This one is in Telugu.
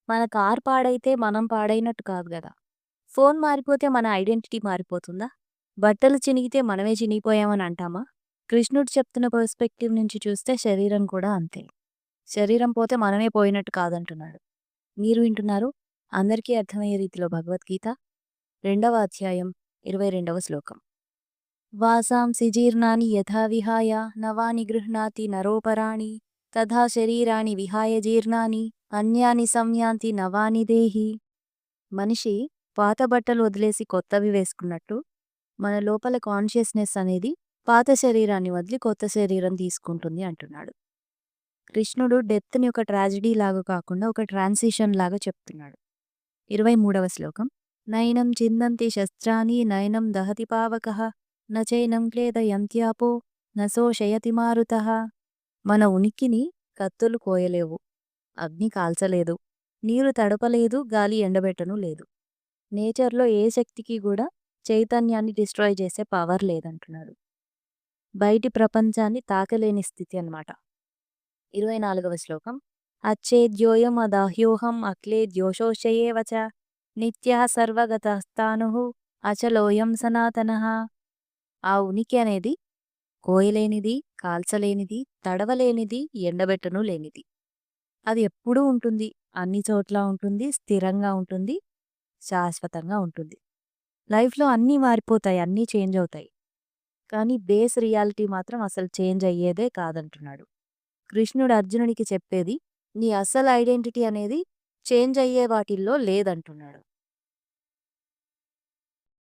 మన కార్ పాడైతే మనం పాడైనట్టు కాదు గదా! ఫోన్ మారిపోతే మన ఐడెంటిటీ మారిపోతుందా? బట్టలు చినిగితే మనమే చినిగిపోయామని అంటామా? కృష్ణుడు చెప్తున్న పర్స్పెక్టివ్ నుంచి చూస్తే శరీరం కూడా అంతే. శరీరం పోతే మనమే పోయినట్టు కాదంటున్నాడు. మీరు వింటున్నారు అందరికీ అర్థమయ్యే రీతిలో భగవద్గీత 2వ అధ్యాయం 22వ శ్లోకం. వాసాంసి జీర్ణాని యథా విహాయ నవాని గృహ్ణాతి నరోపరాణి తథా శరీరాణి విహాయ జీర్ణాని అన్యాని సంయాంతి నవాని దేహి. మనిషి పాత బట్టలు వదిలేసి కొత్తవి వేసుకున్నట్టు మన లోపల కాన్షియస్నెస్ అనేది పాత శరీరాన్ని వదిలి కొత్త శరీరం తీసుకుంటుంది అంటున్నాడు. కృష్ణుడు డెత్ని ఒక ట్రాజడీ లాగా కాకుండా ఒక ట్రాన్సిషన్ లాగా చెప్తున్నాడు. 23వ శ్లోకం. నైనం చిందంతి శస్త్రాని నైనం దహతి పావకః నచైనం క్లేదయంత్యాపో నశోషయతి మారుతః. మన ఉనికిని కత్తులు కోయలేవు, అగ్ని కాల్చలేదు, నీరు తడపలేదు, గాలి ఎండబెట్టను లేదు. నేచర్లో ఏ శక్తికి కూడా చైతన్యాన్ని డిస్ట్రాయ్ చేసే పవర్ లేదంటున్నాడు. బయటి ప్రపంచాన్ని తాకలేని స్థితి అన్నమాట. 24వ శ్లోకం. అచ్చేద్యోయం అదాహ్యోహం అక్లేద్యోషోషయేవచ నిత్యః సర్వగతస్థానుః అచలోయం సనాతనః. ఆ ఉనికి అనేది కోయలేనిది, కాల్చలేనిది, తడవలేనిది, ఎండబెట్టను లేనిది. అది ఎప్పుడూ ఉంటుంది, అన్ని చోట్ల ఉంటుంది, స్థిరంగా ఉంటుంది, శాశ్వతంగా ఉంటుంది. లైఫ్‌లో అన్నీ మారిపోతాయి, అన్నీ చేంజ్ అవుతాయి. కానీ బేస్ రియాలిటీ మాత్రం అసలు చేంజ్ అయ్యేదే కాదంటున్నాడు. కృష్ణుడు అర్జునుడికి చెప్పేది నీ అసలు ఐడెంటిటీ అనేది చేంజ్ అయ్యే వాటిల్లో లేదంటున్నాడు.